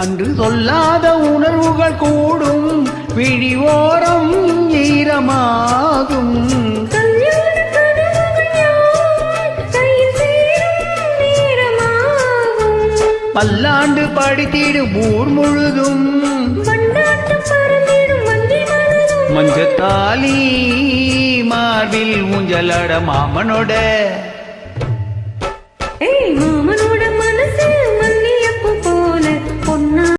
அன்று சொல்லாத உணர்வுகள் கூடும் விழிவோரம் ஈரமாகும் பல்லாண்டு படித்திடும் ஊர் முழுதும் மஞ்சத்தாலி மார்பில் ஊஞ்சலட மாமனோட